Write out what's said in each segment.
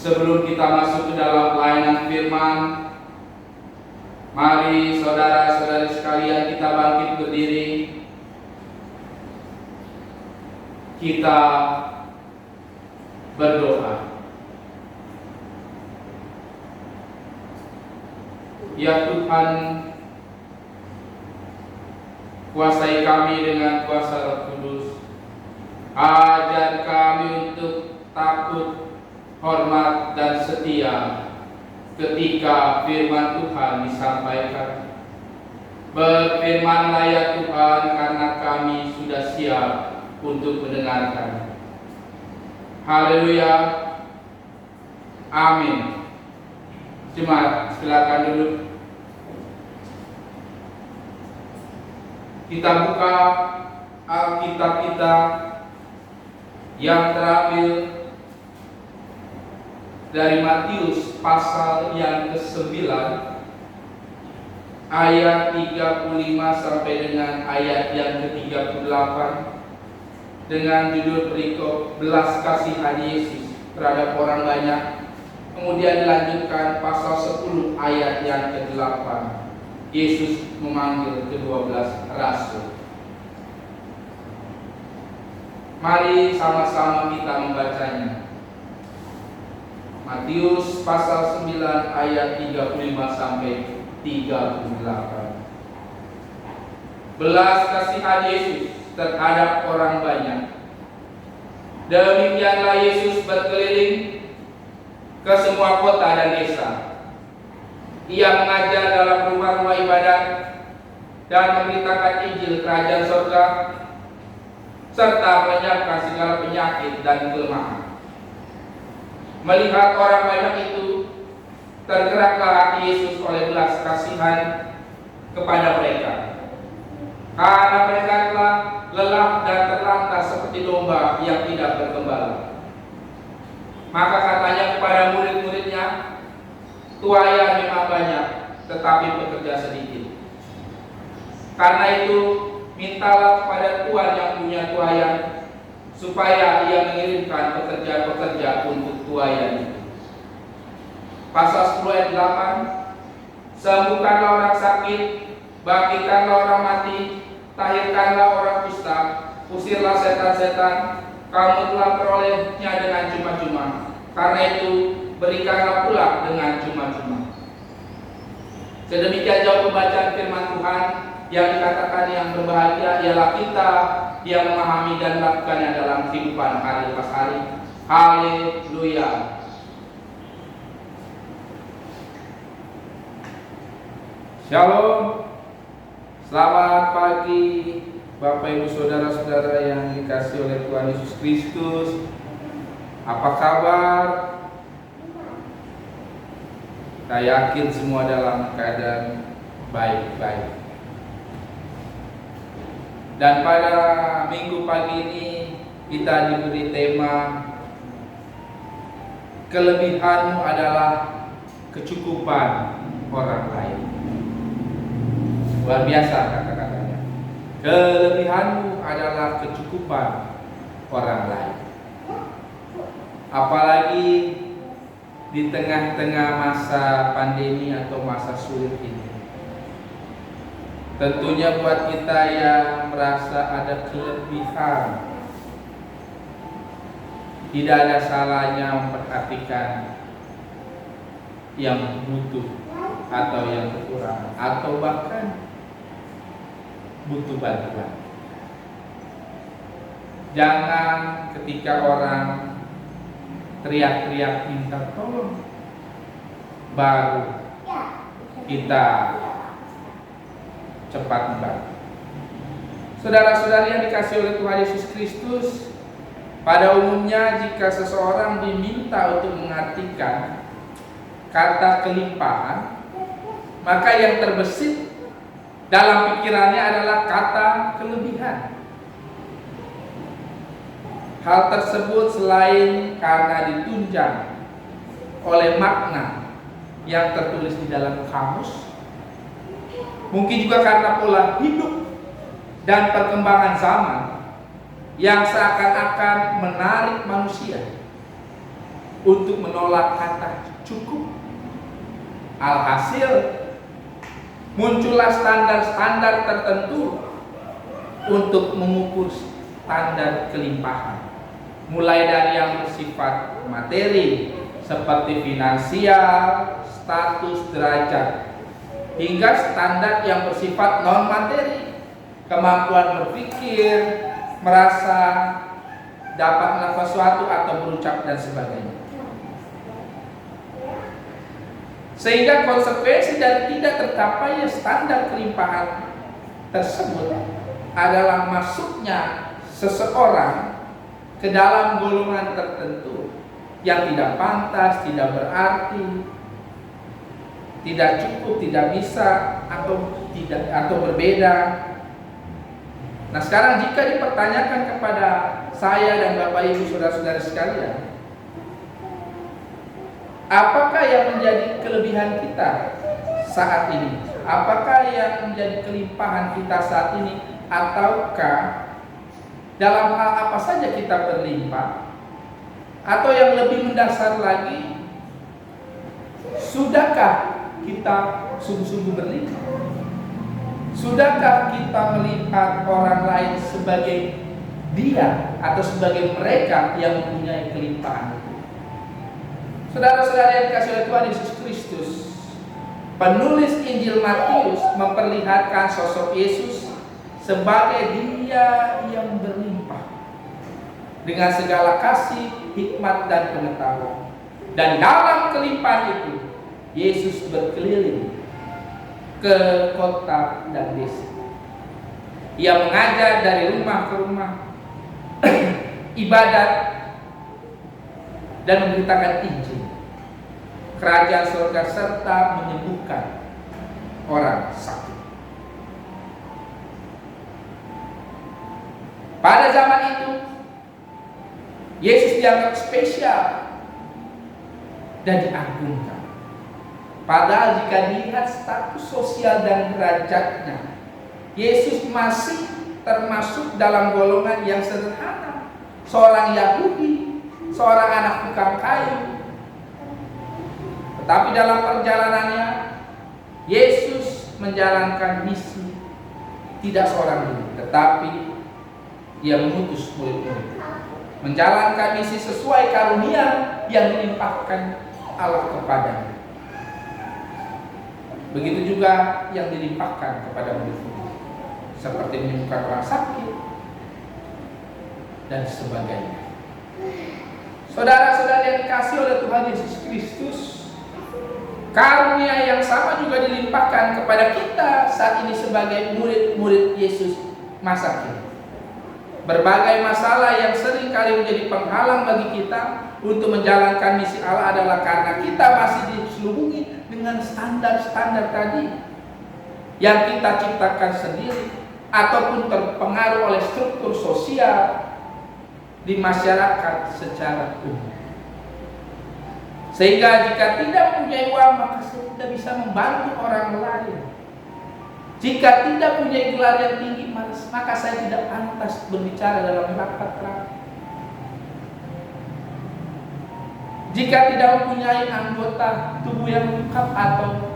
Sebelum kita masuk ke dalam pelayanan firman, mari saudara-saudari sekalian kita bangkit berdiri. Kita berdoa. Ya Tuhan, kuasai kami dengan kuasa Roh Kudus. Ajar kami untuk takut, hormat, dan setia ketika firman Tuhan disampaikan. Berfirmanlah ya Tuhan, karena kami sudah siap untuk mendengarkan. Haleluya. Amin. Jemaat, silakan duduk. Kita buka Alkitab kita yang terambil dari Matius pasal yang ke-9 ayat 35 sampai dengan ayat yang ke-38 dengan judul perikop belas kasihan Yesus terhadap orang banyak. Kemudian dilanjutkan pasal 10 ayat yang ke-8, Yesus memanggil ke-12 rasul. Mari sama-sama kita membacanya. Matius pasal 9 ayat 35 sampai 38. Belas kasihan Yesus terhadap orang banyak. Demikianlah Yesus berkeliling ke semua kota dan desa. Ia mengajar dalam rumah-rumah ibadat dan memberitakan Injil kerajaan surga, serta menyiapkan segala penyakit dan kelemahan. Melihat orang banyak itu, tergeraklah hati Yesus oleh belas kasihan kepada mereka, karena mereka telah lelah dan terlantar seperti domba yang tidak bergembala. Maka katanya kepada murid-muridnya, tuayan memang banyak, tetapi pekerja sedikit. Karena itu, mintalah kepada Tuhan yang punya tuayan, supaya ia mengirimkan pekerja-pekerja untuk tuayan itu. Pasal 10 ayat 8, sembuhkanlah orang sakit, bangkitkanlah orang mati, tahirkanlah orang kusta, usirlah setan-setan, kamu telah perolehnya dengan cuma-cuma. Karena itu, berikanlah pula dengan cuma-cuma. Sedemikian jauh pembacaan firman Tuhan. Yang dikatakan yang berbahagia ialah kita yang memahami dan melakukannya dalam kehidupan hari lepas hari. Haleluya. Shalom. Selamat pagi Bapak Ibu Saudara-saudara yang dikasihi oleh Tuhan Yesus Kristus. Apa kabar? Saya yakin semua dalam keadaan baik-baik. Dan pada minggu pagi ini kita diberi tema kelebihanmu adalah kecukupan orang lain. Luar biasa kata-katanya. Kelebihanmu adalah kecukupan orang lain. Apalagi di tengah-tengah masa pandemi atau masa sulit ini. Tentunya buat kita yang merasa ada kelebihan, tidak ada salahnya memperhatikan yang butuh atau yang kekurangan atau bahkan butuh bantuan. Jangan ketika orang teriak-teriak minta tolong baru kita cepat membantu. Saudara-saudari yang dikasihi oleh Tuhan Yesus Kristus, pada umumnya jika seseorang diminta untuk mengartikan kata kelimpahan, maka yang terbesit dalam pikirannya adalah kata kelebihan. Hal tersebut selain karena ditunjang oleh makna yang tertulis di dalam kamus, mungkin juga karena pola hidup dan perkembangan zaman yang seakan-akan menarik manusia untuk menolak kata cukup. Alhasil muncullah standar-standar tertentu untuk mengukur standar kelimpahan, mulai dari yang bersifat materi seperti finansial, status, derajat, hingga standar yang bersifat non materi, kemampuan berpikir, merasa dapat melakukan sesuatu atau berucap dan sebagainya. Sehingga konsekuensi dari tidak tercapainya standar kelimpahan tersebut adalah masuknya seseorang ke dalam golongan tertentu yang tidak pantas, tidak berarti, tidak cukup, tidak bisa, atau berbeda. Nah, sekarang jika dipertanyakan kepada saya dan Bapak Ibu saudara-saudara sekalian, apakah yang menjadi kelebihan kita saat ini? Apakah yang menjadi kelimpahan kita saat ini? Ataukah dalam hal apa saja kita berlimpah? Atau yang lebih mendasar lagi, sudahkah kita sungguh-sungguh berlimpah? Sudahkah kita melihat orang lain sebagai dia atau sebagai mereka yang mempunyai kelimpahan? Saudara-saudara yang dikasihi oleh Tuhan Yesus Kristus, penulis Injil Matius memperlihatkan sosok Yesus sebagai dia yang berlimpah dengan segala kasih, hikmat, dan pengetahuan. Dan dalam kelimpahan itu, Yesus berkeliling ke kota dan desa. Ia mengajar dari rumah ke rumah, ibadat, dan memberitakan Injil kerajaan surga serta menyembuhkan orang sakit. Pada zaman itu Yesus dianggap spesial dan diagungkan. Padahal jika dilihat status sosial dan derajatnya, Yesus masih termasuk dalam golongan yang sederhana, seorang Yahudi, seorang anak tukang kayu. Tetapi dalam perjalanannya, Yesus menjalankan misi tidak seorang diri, tetapi Dia mengutus murid-murid menjalankan misi sesuai karunia yang dilimpahkan Allah kepadanya. Begitu juga yang dilimpahkan kepada murid-murid, seperti menyembuhkan orang sakit dan sebagainya. Saudara-saudara yang dikasihi oleh Tuhan Yesus Kristus, karunia yang sama juga dilimpahkan kepada kita saat ini sebagai murid-murid Yesus masa kini. Berbagai masalah yang sering kali menjadi penghalang bagi kita untuk menjalankan misi Allah adalah karena kita masih diselubungi dengan standar-standar tadi yang kita ciptakan sendiri ataupun terpengaruh oleh struktur sosial di masyarakat secara umum. Sehingga jika tidak mempunyai uang, maka saya tidak bisa membantu orang lain. Jika tidak punya gelar yang tinggi, maka saya tidak pantas berbicara dalam rapat-rapat. Jika tidak mempunyai anggota tubuh yang lengkap atau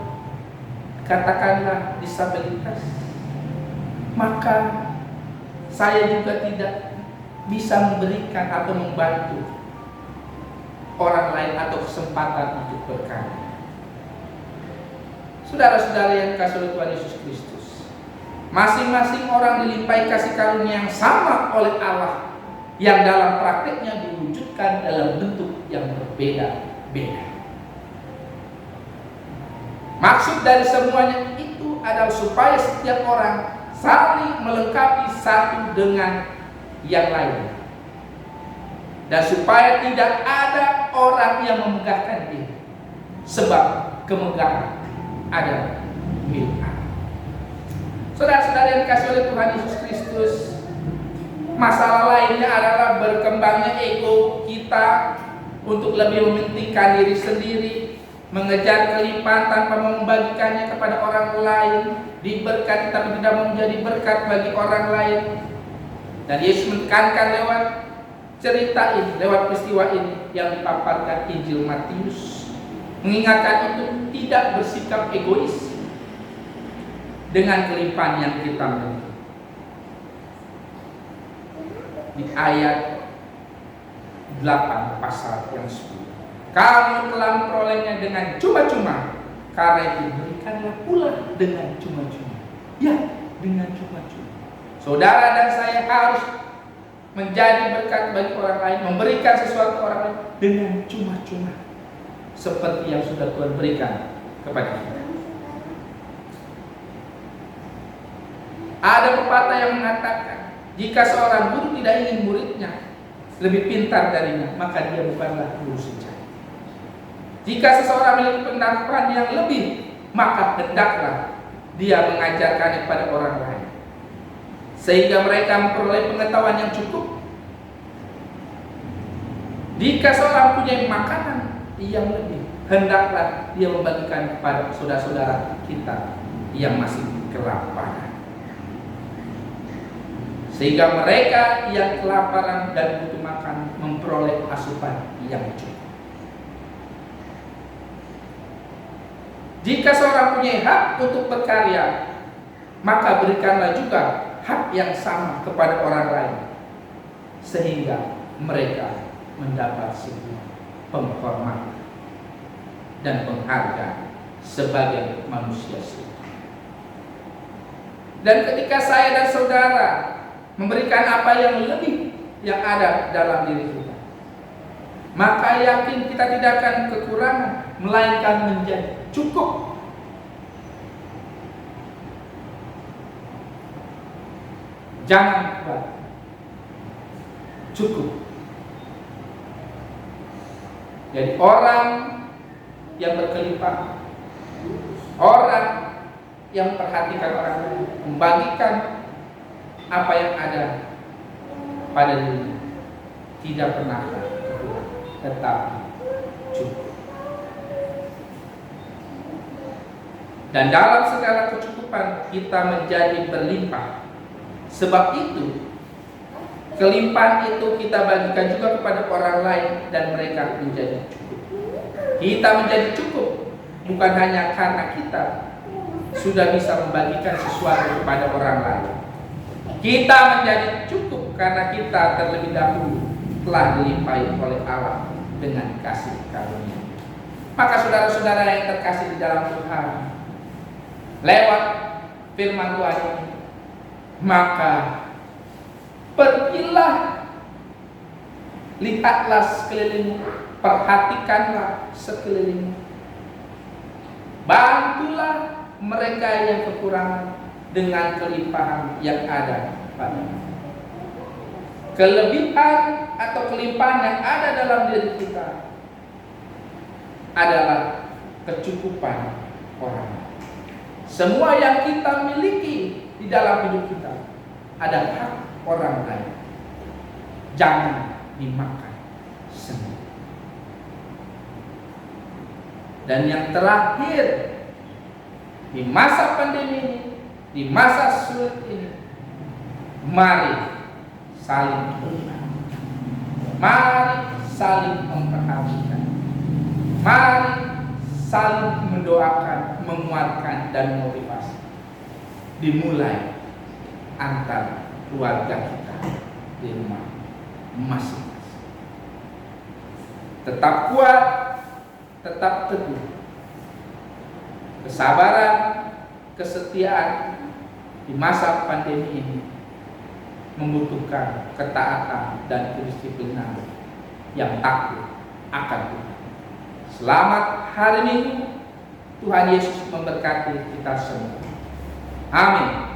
katakanlah disabilitas, maka saya juga tidak bisa memberikan atau membantu orang lain atau kesempatan untuk berkarya. Saudara-saudara yang dikasihi oleh Tuhan Yesus Kristus, masing-masing orang dilimpahi kasih karunia yang sama oleh Allah, yang dalam praktiknya diwujudkan dalam bentuk yang berbeda-beda. Maksud dari semuanya itu adalah supaya setiap orang saling melengkapi satu dengan yang lain, dan supaya tidak ada orang yang memegahkan diri, sebab kemegahan adalah milik Allah. Saudara-saudara yang dikasihi oleh Tuhan Yesus Kristus, masalah lainnya adalah berkembangnya ego kita untuk lebih mementingkan diri sendiri, mengejar kelimpahan tanpa membagikannya kepada orang lain, diberkati tapi tidak menjadi berkat bagi orang lain. Dan Yesus menekankan lewat cerita ini, lewat peristiwa ini yang dipaparkan Injil Matius, mengingatkan itu tidak bersikap egois dengan kelimpahan yang kita miliki. Di ayat 8 pasal yang 10, kamu telah memperolehnya dengan cuma-cuma, karena itu berikanlah pula dengan cuma-cuma. Ya, dengan cuma-cuma. Saudara dan saya harus menjadi berkat bagi orang lain, memberikan sesuatu orang lain dengan cuma-cuma, seperti yang sudah Tuhan berikan kepada kita. Ada pepatah yang mengatakan, jika seorang guru tidak ingin muridnya lebih pintar darinya, maka dia bukanlah guru sejati. Jika seseorang memiliki pengetahuan yang lebih, maka hendaklah dia mengajarkannya kepada orang lain, sehingga mereka memperoleh pengetahuan yang cukup. Jika seorang punya makanan yang lebih, hendaklah dia membagikan kepada saudara-saudara kita yang masih kelaparan, sehingga mereka yang kelaparan dan butuh makan memperoleh asupan yang cukup. Jika seorang punya hak untuk berkarya, maka berikanlah juga hak yang sama kepada orang lain, sehingga mereka mendapat sebuah penghormatan dan penghargaan sebagai manusia seutuhnya. Dan ketika saya dan saudara memberikan apa yang lebih yang ada dalam diri kita, maka yakin kita tidak akan kekurangan, melainkan menjadi cukup. Jangan kuat, cukup. Jadi orang yang berkelimpahan, orang yang memperhatikan orang lain, membagikan apa yang ada pada diri, tidak pernah kurang, tetapi cukup. Dan dalam segala kecukupan kita menjadi berlimpah. Sebab itu kelimpahan itu kita bagikan juga kepada orang lain dan mereka menjadi cukup. Kita menjadi cukup bukan hanya karena kita sudah bisa membagikan sesuatu kepada orang lain. Kita menjadi cukup karena kita terlebih dahulu telah dilimpahi oleh Allah dengan kasih karunia. Maka saudara-saudara yang terkasih di dalam Tuhan, lewat firman Tuhan ini, maka pergilah, lihatlah sekelilingmu, perhatikanlah sekelilingmu, bantulah mereka yang kekurangan dengan kelimpahan yang ada padanya. Kelebihan atau kelimpahan yang ada dalam diri kita adalah kecukupan orang. Semua yang kita miliki di dalam hidup kita ada hak orang lain. Jangan dimakan sendiri. Dan yang terakhir, di masa pandemi ini, di masa sulit ini, mari saling berbagi, mari saling memperhatikan, mari saling mendoakan, menguatkan dan motivasi. Dimulai antara keluarga kita di rumah masing-masing. Tetap kuat, tetap teguh. Kesabaran, kesetiaan di masa pandemi ini membutuhkan ketaatan dan kedisiplinan yang takut akan Tuhan. Selamat hari Minggu. Tuhan Yesus memberkati kita semua. Amin.